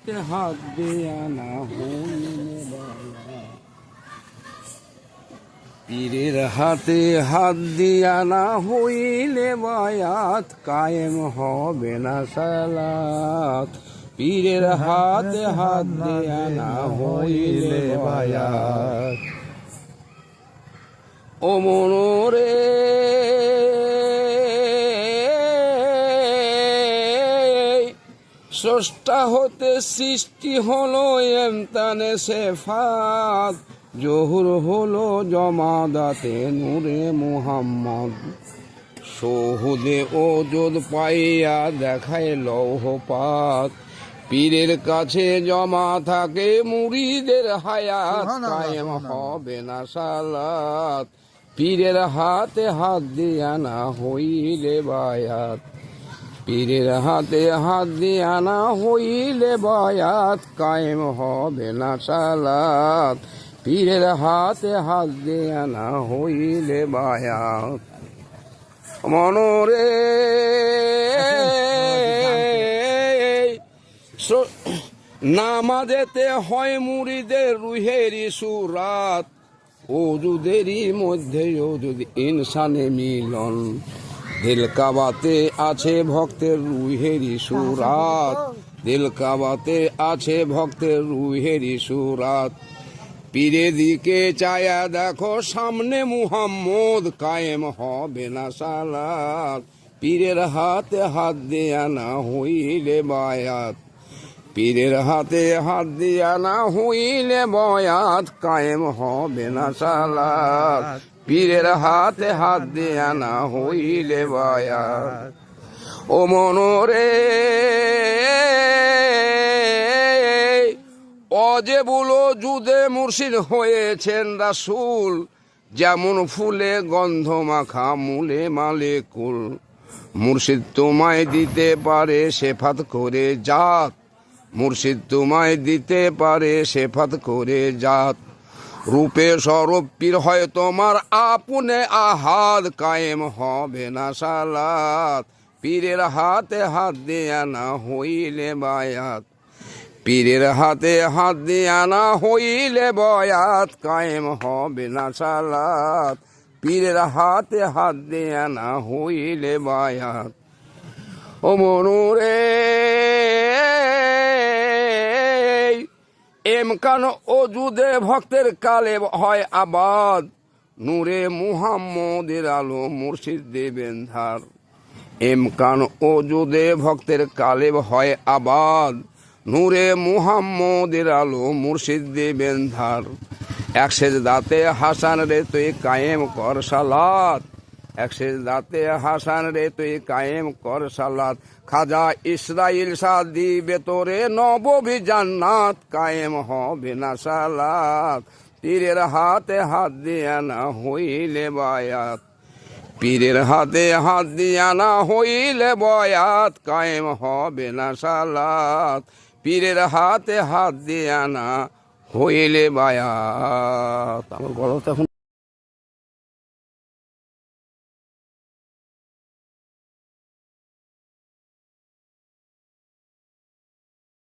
হাতে হাত দিয়া না হইলে বায়াত, পীরের হাতে হাত দিয়া না হইলে বায়াত, কায়েম হবে না সালাত। পীরের হাতে হাত দিয়া না হইলে বায়াত। ও মনোরে স্রষ্টা হতে সৃষ্টি হলো এমতানে সেফাত, জহুর হলো জমাদাতে নূরে মুহাম্মদ। শহুদে ওজুদ পাইয়া দেখায় লৌহপাত, পীরের কাছে জমা থাকে মুরিদের হায়াত, কায়েম হবে না সালাত। পীরের হাতে হাত দিয়া না হইলে বায়াত, পীরের হাতে হাত দিয়া না হইলে বায়াত, কায়েম হবে না সালাত। পীরের হাতে হাত দিয়া না হইলে বায়াত। মনোরে নামাজেতে হয় মুরিদের রুহেরি সুরাত, ওজুদেরই মধ্যে ওজুদ ইনসানে মিলন। দিল কাবাতে আছে ভক্তের রুহেরি সুরাত, দিল কাবাতে আছে ভক্তের রুহেরি সুরাত। পীরে দিকে চায়া দেখো সামনে মুহাম্মদ, কায়েম হবে না সালাত। পীরের হাতে হাত দিয়া না হইলে বায়াত, পীরের হাতে হাত দিয়া না হইলে বায়াত, কায়েম হবে না সালাত। পীরের হাতে হাত দিয়া না হইলে বায়াত। ও মনোরে অজেবুল ওজুদে মুর্শিদ হয়েছেন রাসূল, যেমন ফুলে গন্ধ মাখা মূলে মালে কুল। মুর্শিদ তোমায় দিতে পারে সেফাত করে জাত, মুর্শিদ তোমায় দিতে পারে সেফাত করে জাত। রূপে স্বরূপ পীর হয় তোমার আপনে আহাদ, কায়েম হবে না সালাত। পীরের হাতে হাত দিয়া না হইলে বায়াত, পীরের হাতে হাত দিয়া না হইলে বায়াত, কায়েম হবে না সালাত। পীরের হাতে হাত দিয়া না হইলে বায়াত। ও মনোরে এমকান ওজুদে ভক্তের কালে হয় আবাদ, নূরে মুহাম্মদের আলো মুর্শিদ দেবেন ধার। এমকান ওজুদে ভক্তের কালে হয় আবাদ, নূরে মুহাম্মদের আলো মুর্শিদ দেবেন ধার। এক সেজদাতে হাসান রে তুই কায়েম কর সালাত, এক সেজদাতে হাসান রে তুই কায়েম কর সালাত। খাজা ইসরাইল শাহ দিবে তোরে নববী জান্নাত, কায়েম হবে না সালাত। পীরের হাতে হাত দিয়া না হইলে বায়াত, পীরের হাতে হাত দিয়া না হইলে বায়াত, কায়েম হবে না সালাত। পীরের হাতে হাত দিয়া না হইলে বায়াত। আমার গলা তো এখন